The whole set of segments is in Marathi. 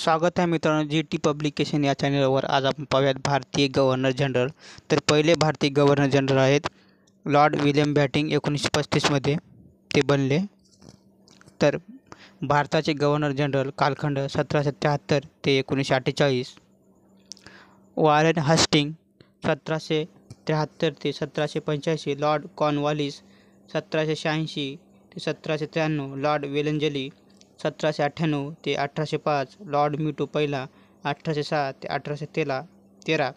स्वागत आहे मित्रांनो जी टी पब्लिकेशन या चॅनलवर। आज आपण पाहूयात भारतीय गव्हर्नर जनरल। तर पहिले भारतीय गव्हर्नर जनरल आहेत लॉर्ड विल्यम बॅटिंग, 1935 मध्ये ते बनले। तर भारताचे गव्हर्नर जनरल कालखंड 1773 ते 1948। वॉरेन हास्टिंग 1773 ते 1785, लॉर्ड कॉर्नवालिस 1786 ते 1793, लॉर्ड वेलंजली 1798 ते 1805, लॉर्ड मिटो पहिला 1806 ते 1813,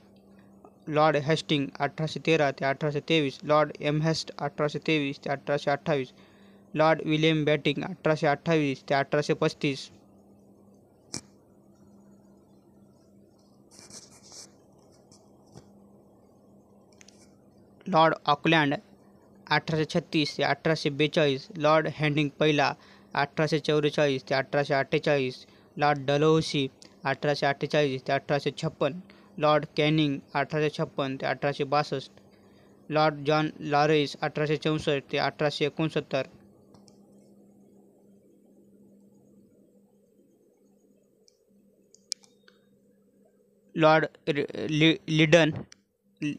लॉर्ड हेस्टिंग 1813 ते 1823, लॉर्ड एमहेस्ट 1823 ते 1828, लॉर्ड विलियम बॅटिंग 1828 ते 1835, लॉर्ड ऑकलँड 1836 ते 1842, लॉर्ड हॅस्टिंग पहिला 1844 ते 1848, लॉर्ड डलहौसी 1848 ते 1856, लॉर्ड कॅनिंग 1856 ते 1862, लॉर्ड जॉन लॉरेस 1864 ते 1869, लॉर्ड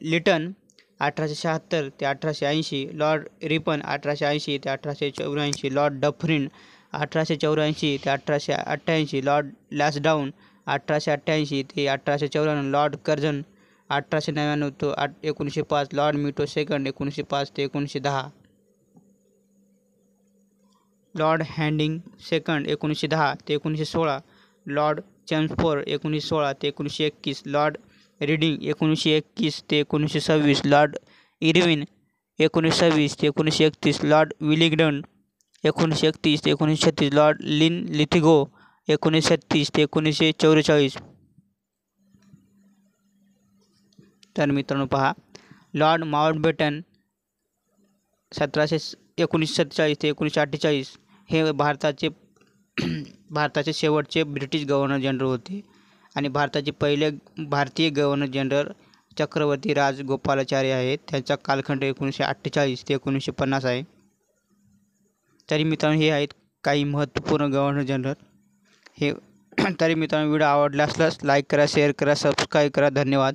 लिटन 1876 ते 1880, लॉर्ड रिपन 1880 ते 1884, लॉर्ड डफरिन 1884 ते 1888, लॉर्ड लॅन्सडाऊन 1888 ते 1894, लॉर्ड कर्झन 1899 ते 1905, लॉर्ड मिटो सेकंड 1905 ते 1910, लॉर्ड हॅस्टिंग सेकंड 1910 ते 1916, लॉर्ड चॅम्सफोर्ड 1916 ते 1921, लॉर्ड रीडिंग 1921 ते 1926, लॉर्ड इरविन 1926 ते 1931, लॉर्ड विलिंग्डन 1931 ते 1936, लॉर्ड लिथिगो 1936 ते 1944। तर मित्रांनो पहा, लॉर्ड माउंटबॅटन 1947 ते 1948 हे भारताचे शेवटचे ब्रिटिश गव्हर्नर जनरल होते आणि भारताचे पहिले भारतीय गव्हर्नर जनरल चक्रवर्ती राजगोपालाचारी आहेत। त्यांचा कालखंड 1948 ते 1950 आहे। तरी मित्रांनो हे आहेत काही महत्त्वपूर्ण गव्हर्नर जनरल हे। तरी मित्रांनो व्हिडिओ आवडला असल्यास लाईक करा, शेअर करा, सबस्क्राईब करा। धन्यवाद।